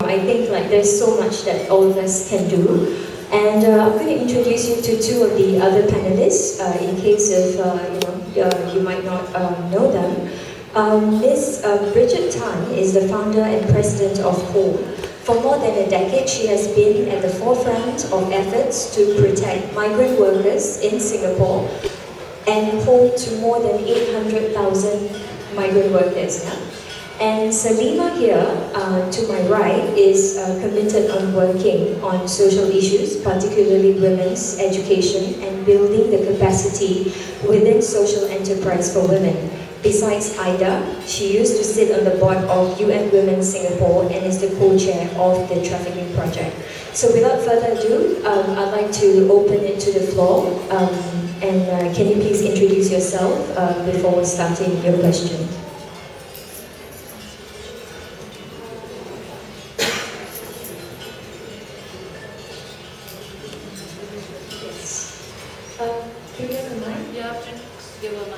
I think there's so much that all of us can do. And I'm going to introduce you to two of the other panelists in case if you might not know them. Ms. Bridget Tan is the founder and president of HOME. For more than a decade, she has been at the forefront of efforts to protect migrant workers in Singapore and home to more than 800,000 migrant workers. Yeah? And Salima here, to my right, is committed on working on social issues, particularly women's education and building the capacity within social enterprise for women. Besides Ida, she used to sit on the board of UN Women Singapore and is the co-chair of the Trafficking Project. So without further ado, I'd like to open it to the floor. And can you please introduce yourself before starting your question? Can you have a mic? You have to give a mic.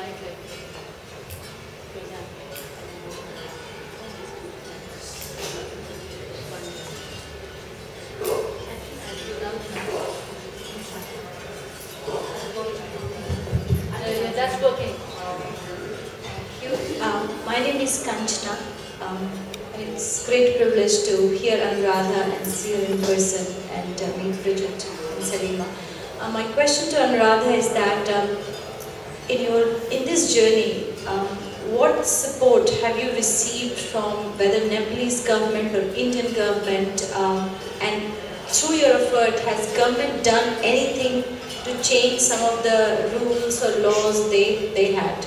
That's working. Thank you. My name is Kanchana. It's a great privilege to hear Anuradha and see her in person and meet Bridget and Salima. My question to Anuradha is that in this journey, what support have you received from whether Nepalese government or Indian government, and through your effort, has government done anything to change some of the rules or laws they had?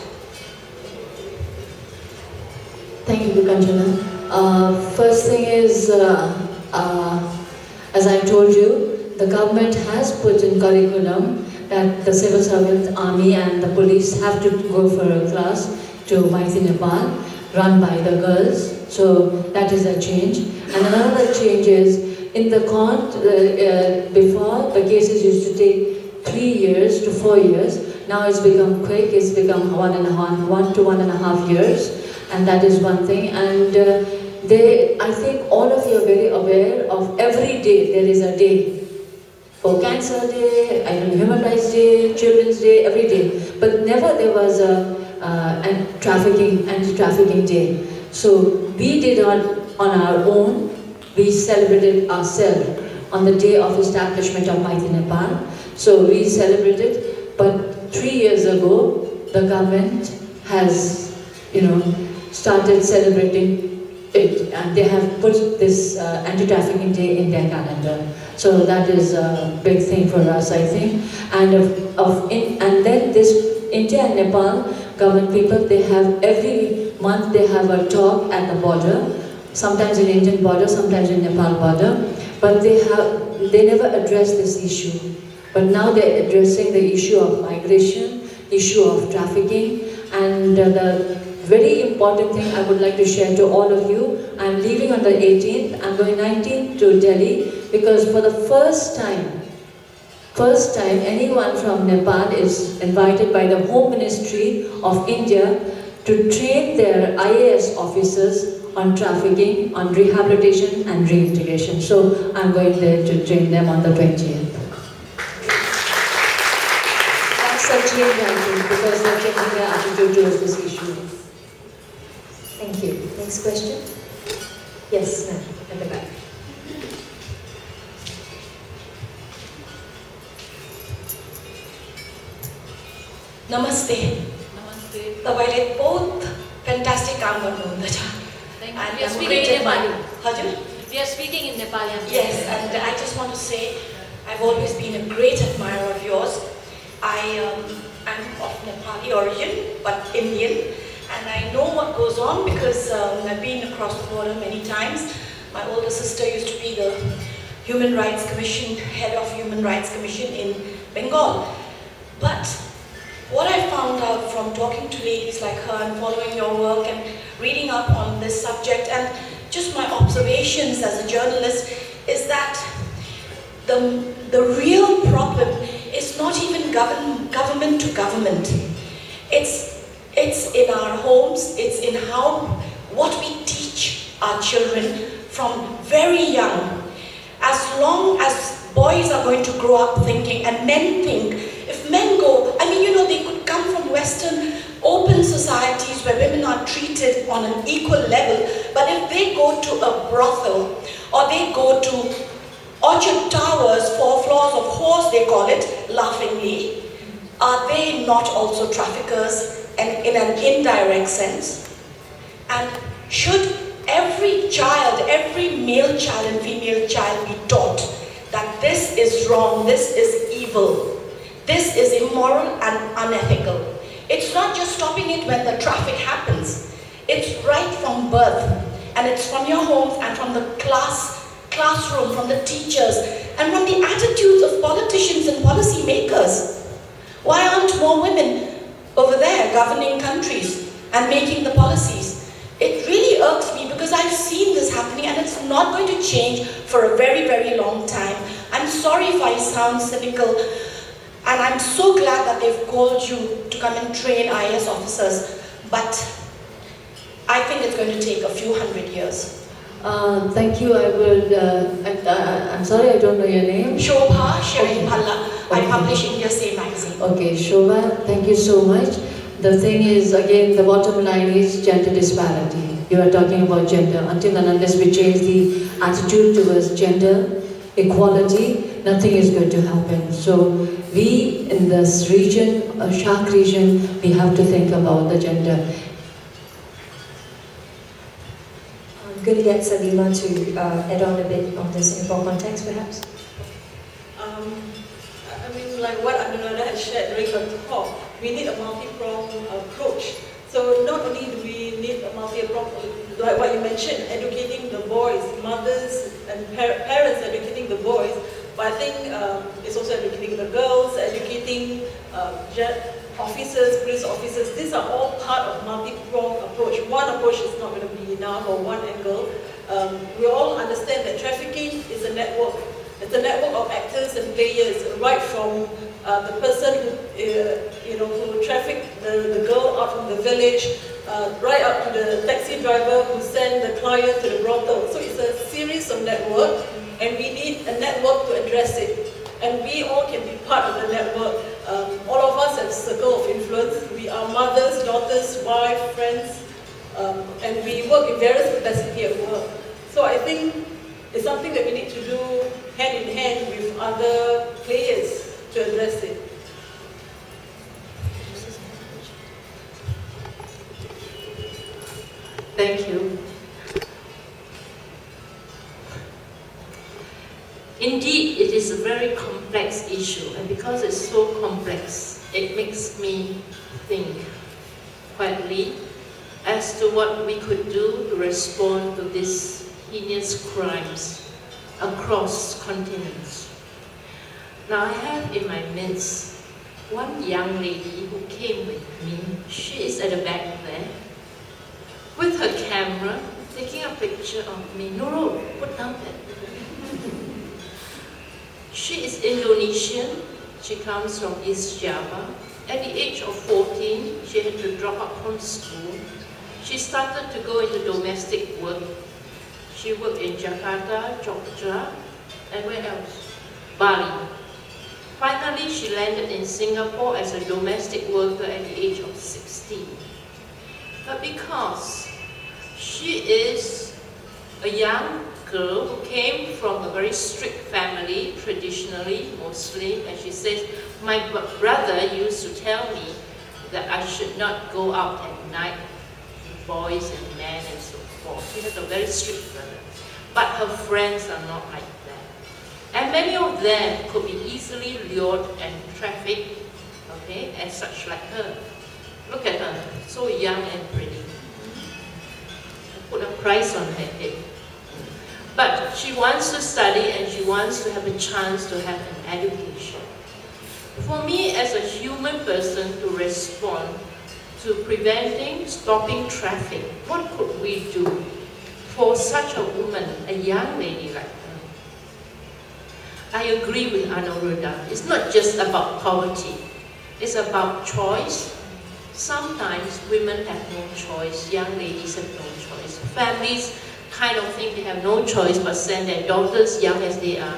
Thank you, Kanchana. First thing is, as I told you, the government has put in curriculum that the civil servants, army and the police have to go for a class to Maithili, Nepal, run by the girls. So that is a change. And another change is, in the court, before the cases used to take 3 years to 4 years. Now it's become quick, it's become 1 to 1.5 years. And that is one thing. And I think all of you are very aware of every day there is a day. For Cancer Day, Human Rights Day, Children's Day, every day. But never there was a anti-trafficking day. So we did on our own, we celebrated ourselves on the day of establishment of Maithili, Nepal. So we celebrated, but 3 years ago, the government has, started celebrating it, and they have put this anti-trafficking day in their calendar. So that is a big thing for us, I think. And and then this India and Nepal government people, they have every month they have a talk at the border, sometimes in Indian border, sometimes in Nepal border, but they never address this issue. But now they're addressing the issue of migration, issue of trafficking, and the very important thing I would like to share to all of you. I'm leaving on the 18th, I'm going 19th to Delhi, because for the first time anyone from Nepal is invited by the Home Ministry of India to train their IAS officers on trafficking, on rehabilitation and reintegration. So I'm going there to train them on the 20th. That's a change, I think, because they're changing their attitude towards this issue. Thank you. Next question? Yes, ma'am, at the back. Namaste. Namaste. तपाईले बहुत fantastic काम गर्नुहुँदैछ. We are speaking in Nepali. हजुर? We are speaking in Nepali. Yes, and I just want to say I've always been a great admirer of yours. I am of Nepali origin, but Indian. And I know what goes on because I've been across the border many times. My older sister used to be the Human Rights Commission, head of Human Rights Commission in Bengal. But what I found out from talking to ladies like her and following your work and reading up on this subject and just my observations as a journalist is that the real problem is not even government to government. It's in our homes, it's in what we teach our children from very young. As long as boys are going to grow up thinking, and men think, if men go, I mean, you know, they could come from Western open societies where women are treated on an equal level, but if they go to a brothel, or they go to Orchard Towers, 4 floors of whores, they call it, laughingly, are they not also traffickers, and in an indirect sense? And should every child, every male child and female child be taught that this is wrong, this is evil, this is immoral and unethical? It's not just stopping it when the traffic happens. It's right from birth, and it's from your homes and from the classroom, from the teachers, and from the attitudes of politicians and policy makers. Why aren't more women over there governing countries and making the policies? It really irks me because I've seen this happening, and it's not going to change for a very, very long time. I'm sorry if I sound cynical, and I'm so glad that they've called you to come and train IAS officers, but I think it's going to take a few hundred years. Thank you. I'm sorry, I don't know your name. Shobha Sherimpalla. I publish in India Say magazine. Okay, Shobha, thank you so much. The thing is, again, the bottom line is gender disparity. You are talking about gender. Until and unless we change the attitude towards gender equality, nothing is going to happen. So we in this region, Shark region, we have to think about the gender. I'm going to get Salima to add on a bit on the Singapore context, perhaps. I mean, like what Anuradha has shared during her talk, we need a multi-pronged approach. So not only do we need a multi-pronged, like what you mentioned, educating the boys, mothers and parents educating the boys, but I think it's also educating the girls, educating officers, police officers. These are all part of multi-pronged approach. One approach is not going to be enough, or one angle. We all understand that trafficking is a network. It's a network of actors and players, right from the person who trafficked the girl out from the village, right up to the taxi driver who sent the client to the brothel. So it's a series of network, and we need a network to address it. And we all can be part of the network. All of us have a circle of influence. We are mothers, daughters, wives, friends, and we work in various capacities at work. So I think it's something that we need to do hand in hand with other players to address it. Thank you. Indeed, it is a very complex issue, and because it's so complex, it makes me think quietly as to what we could do to respond to these heinous crimes across continents. Now, I have in my midst one young lady who came with me. She is at the back there with her camera taking a picture of me. Nurul, put down that. She is Indonesian. She comes from East Java. At the age of 14, she had to drop out from school. She started to go into domestic work. She worked in Jakarta, Jogja, and where else? Bali. Finally, she landed in Singapore as a domestic worker at the age of 16. But because she is a young girl who came from a very strict family, traditionally Muslim, and she says, my brother used to tell me that I should not go out at night with boys and men and so forth. She has a very strict brother. But her friends are not like that. And many of them could be easily lured and trafficked, okay, and such like her. Look at her, so young and pretty. Put a price on her head. But she wants to study and she wants to have a chance to have an education. For me, as a human person, to respond to preventing, stopping traffic, what could we do for such a woman, a young lady like her? I agree with Anuradha. It's not just about poverty. It's about choice. Sometimes women have no choice, young ladies have no choice. Families kind of thing, they have no choice but send their daughters, young as they are,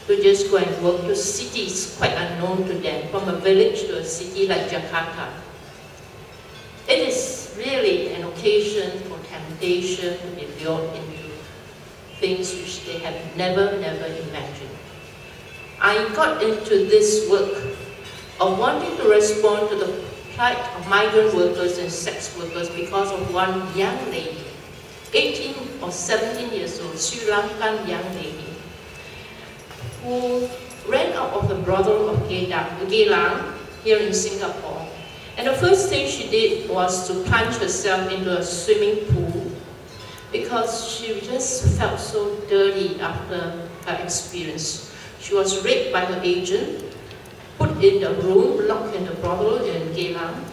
to just go and work to cities quite unknown to them, from a village to a city like Jakarta. It is really an occasion for temptation to be lured into things which they have never imagined. I got into this work of wanting to respond to the plight of migrant workers and sex workers because of one young lady, 18 or 17 years old, Sri Lankan young lady, who ran out of the brothel of Geylang here in Singapore. And the first thing she did was to plunge herself into a swimming pool because she just felt so dirty after her experience. She was raped by her agent, put in the room, locked in the brothel in Geylang,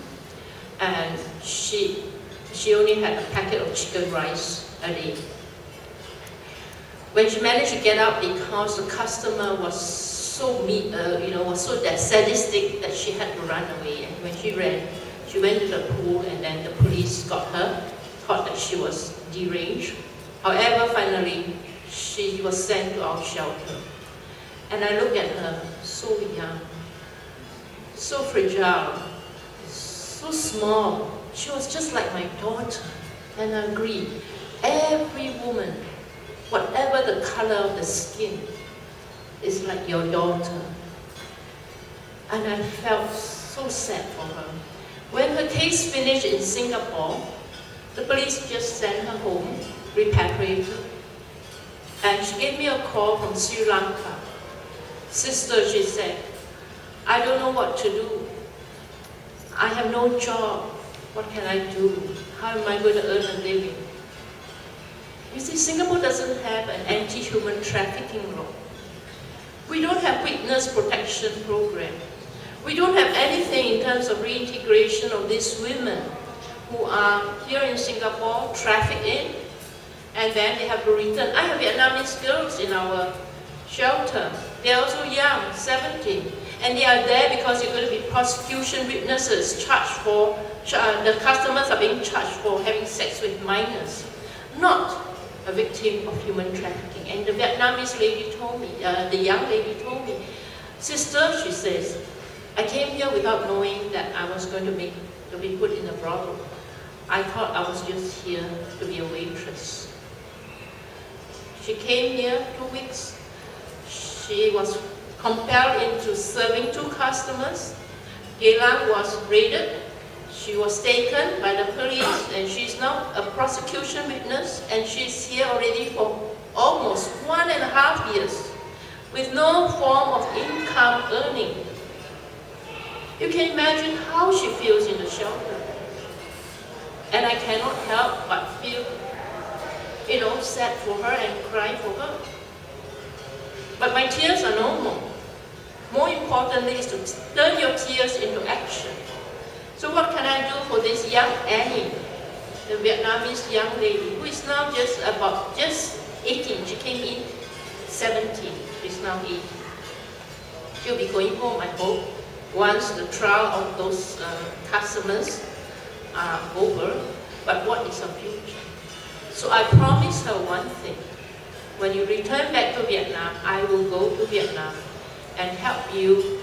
and she only had a packet of chicken rice a day. When she managed to get out, because the customer was so sadistic that she had to run away. And when she ran, she went to the pool, and then the police got her, thought that she was deranged. However, finally, she was sent to our shelter. And I looked at her, so young, so fragile, so small. She was just like my daughter. And I agreed, every woman, whatever the color of the skin, is like your daughter. And I felt so sad for her. When her case finished in Singapore, the police just sent her home, repatriated. And she gave me a call from Sri Lanka. Sister, she said, I don't know what to do. I have no job. What can I do? How am I going to earn a living? You see, Singapore doesn't have an anti-human trafficking law. We don't have witness protection program. We don't have anything in terms of reintegration of these women who are here in Singapore, trafficked in, and then they have to return. I have Vietnamese girls in our shelter. They're also young, 17, and they are there because they're going to be prosecution witnesses charged for, the customers are being charged for having sex with minors, not a victim of human trafficking. And the Vietnamese lady told me, the young lady told me, sister, she says, I came here without knowing that I was going to be put in a brothel. I thought I was just here to be a waitress. She came here 2 weeks. She was compelled into serving 2 customers. Geylang was raided. She was taken by the police, and she's now a prosecution witness, and she's here already for almost 1.5 years with no form of income earning. You can imagine how she feels in the shelter. And I cannot help but feel, sad for her and cry for her. But my tears are no more. More importantly is to turn your tears into action. So what can I do for this young Annie, the Vietnamese young lady, who is now just 18. She came in 17. She's now 18. She'll be going home, I hope, once the trial of those customers are over. But what is her future? So I promised her one thing. When you return back to Vietnam, I will go to Vietnam and help you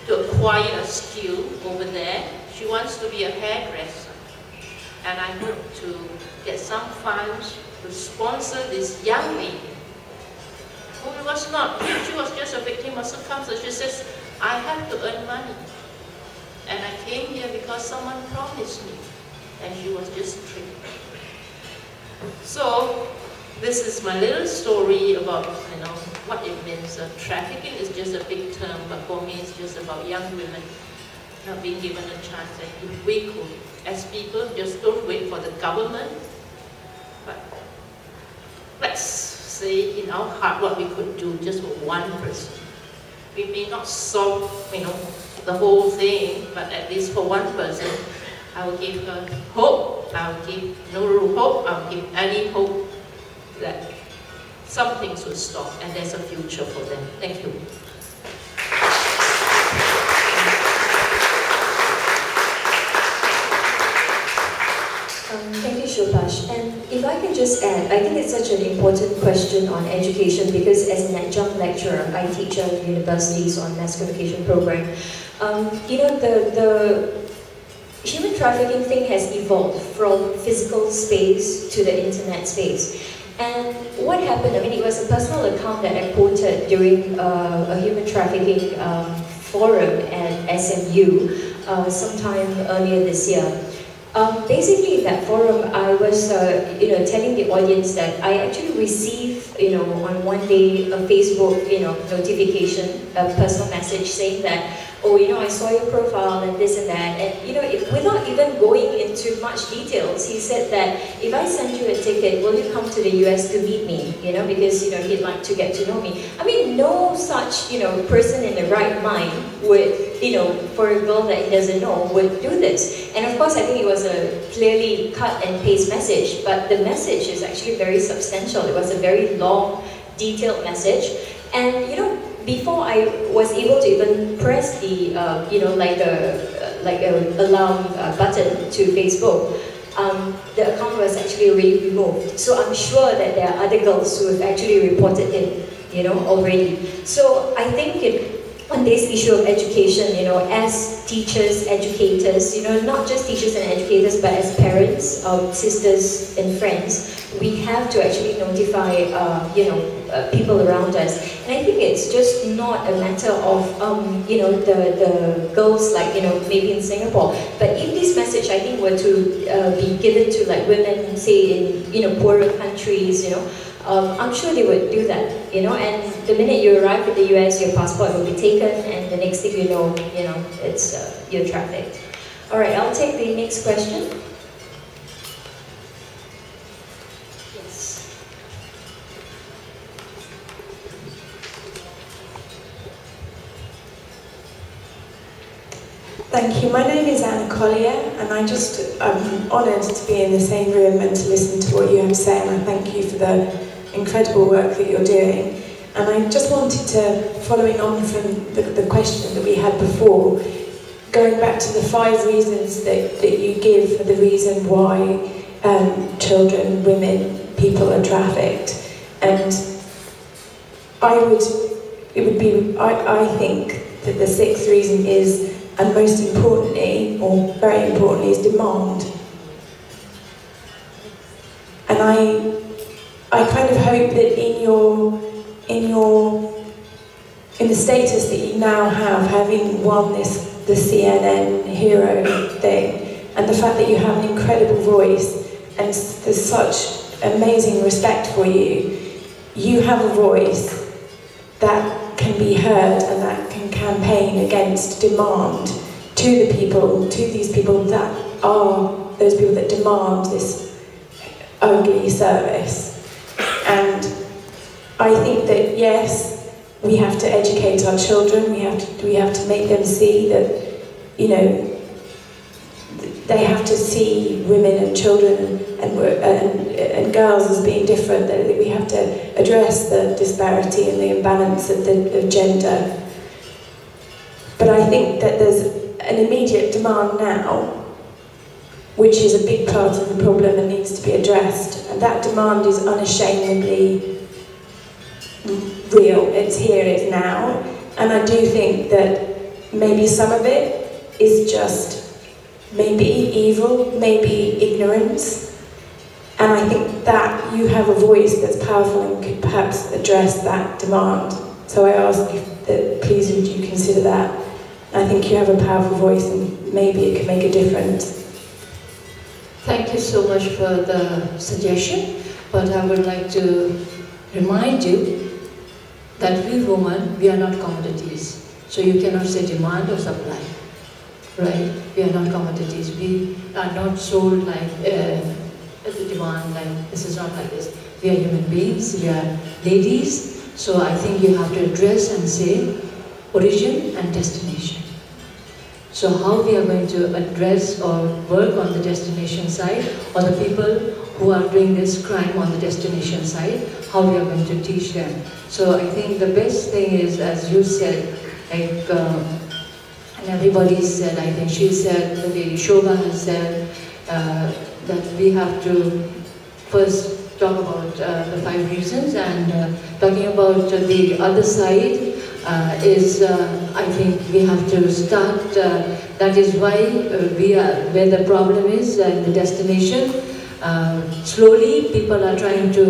to acquire a skill over there. She wants to be a hairdresser. And I hope to get some funds to sponsor this young lady who was not, she was just a victim of circumstances. She says, I have to earn money. And I came here because someone promised me. And she was just tricked. So, this is my little story about, what it means. Trafficking is just a big term, but for me it's just about young women not being given a chance. And if we could, as people, just don't wait for the government, but let's say in our heart what we could do just for one person. We may not solve, the whole thing, but at least for one person, I will give her hope. I will give Nuru hope. I will give Annie hope that some things will stop and there's a future for them. Thank you. Thank you, Shobhash. And if I I can just add, I think it's such an important question on education because as an adjunct lecturer, I teach at universities on mass communication program. The human trafficking thing has evolved from physical space to the internet space. And what happened, I mean, it was a personal account that I quoted during a human trafficking forum at SMU sometime earlier this year. Basically, in that forum, I was, telling the audience that I actually received, on one day a Facebook, notification, a personal message saying that, oh, I saw your profile and this and that, and without even going into much details, he said that if I send you a ticket, will you come to the US to meet me? Because he'd like to get to know me. I mean, no such person in the right mind would for a girl that he doesn't know would do this. And of course, I think it was a clearly cut and paste message, but the message is actually very substantial. It was a very long, detailed message, and before I was able to even press the, like a alarm button to Facebook, the account was actually already removed. So I'm sure that there are other girls who have actually reported him, already. So I think on this issue of education, as teachers, educators, not just teachers and educators, but as parents, sisters and friends, we have to actually notify, people around us. And I think it's just not a matter of, the girls, like, maybe in Singapore. But if this message, I think, were to be given to, like, women, say, in, poorer countries, I'm sure they would do that, and the minute you arrive in the US, your passport will be taken, and the next thing you know, it's, you're trafficked. All right, I'll take the next question. Yes. Thank you. My name is Anna Collier, and I'm honoured to be in the same room and to listen to what you have to say, and I thank you for the incredible work that you're doing. And I just wanted to, following on from the question that we had before, going back to the 5 reasons that you give for the reason why children, women, people are trafficked. And I think that the 6th reason is, and most importantly, or very importantly, is demand. And I kind of hope that in the status that you now have, having won the CNN hero thing, and the fact that you have an incredible voice, and there's such amazing respect for you, you have a voice that can be heard and that can campaign against demand to these people that are those people that demand this ugly service. And I think that, yes, we have to educate our children, we have to make them see that, they have to see women and children and girls as being different, that we have to address the disparity and the imbalance of gender. But I think that there's an immediate demand now, which is a big part of the problem and needs to be addressed. And that demand is unashamedly real. It's here, it's now. And I do think that maybe some of it is just maybe evil, maybe ignorance. And I think that you have a voice that's powerful and could perhaps address that demand. So I ask you that please would you consider that. I think you have a powerful voice and maybe it could make a difference. Thank you so much for the suggestion, but I would like to remind you that we women, we are not commodities. So you cannot say demand or supply, right? We are not commodities. We are not sold like the demand, like this is not like this. We are human beings, we are ladies. So I think you have to address and say origin and destination. So how we are going to address or work on the destination side, or the people who are doing this crime on the destination side, how we are going to teach them. So I think the best thing is, as you said, like, and everybody said, I think she said, the lady Shobha has said, that we have to first talk about the 5 reasons, and talking about the other side is, I think we have to start, that is why we are, where the problem is in the destination. Slowly people are trying to,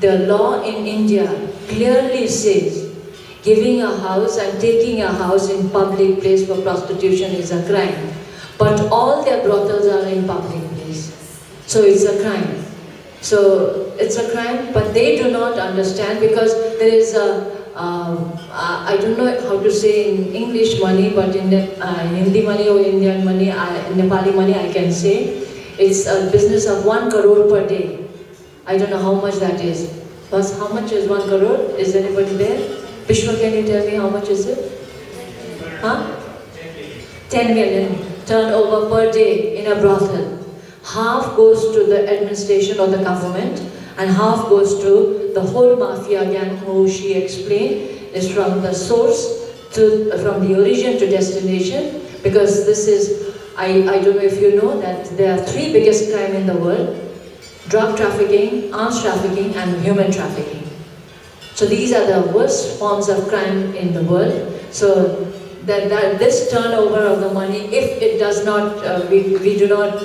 the law in India clearly says giving a house and taking a house in public place for prostitution is a crime. But all their brothels are in public place. So it's a crime. So it's a crime, but they do not understand, because there is a, I don't know how to say in English money, but in Hindi money or Indian money, Nepali money I can say, it's a business of 1 crore per day. I don't know how much that is. But how much is 1 crore? Is anybody there? Vishwa, can you tell me how much is it? Huh? 10 million turnover per day in a brothel. Half goes to the administration or the government, and half goes to the whole mafia gang, who she explained is from the source to, from the origin to destination, because this is, I don't know if you know that there are 3 biggest crime in the world: drug trafficking, arms trafficking, and human trafficking. So these are the worst forms of crime in the world. So that this turnover of the money, if it does not, we do not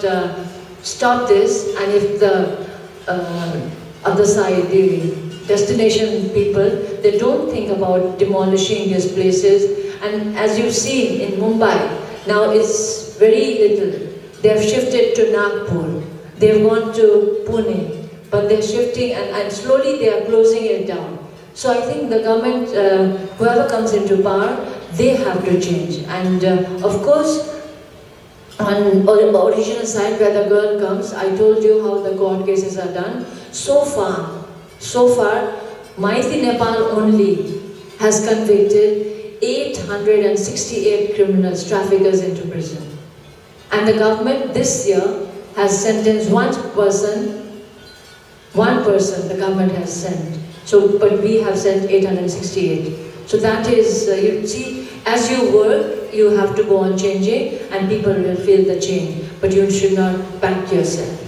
stop this, and if the other side, the destination people, they don't think about demolishing these places. And as you've seen in Mumbai, now it's very little. They have shifted to Nagpur. They've gone to Pune, but they're shifting, and slowly they are closing it down. So I think the government, whoever comes into power, they have to change. And of course, on the original side where the girl comes, I told you how the court cases are done. So far, Maiti Nepal only has convicted 868 criminals, traffickers into prison. And the government this year has sentenced one person the government has sent. So, but we have sent 868. So that is, you see, as you work, you have to go on changing, and people will feel the change. But you should not back yourself.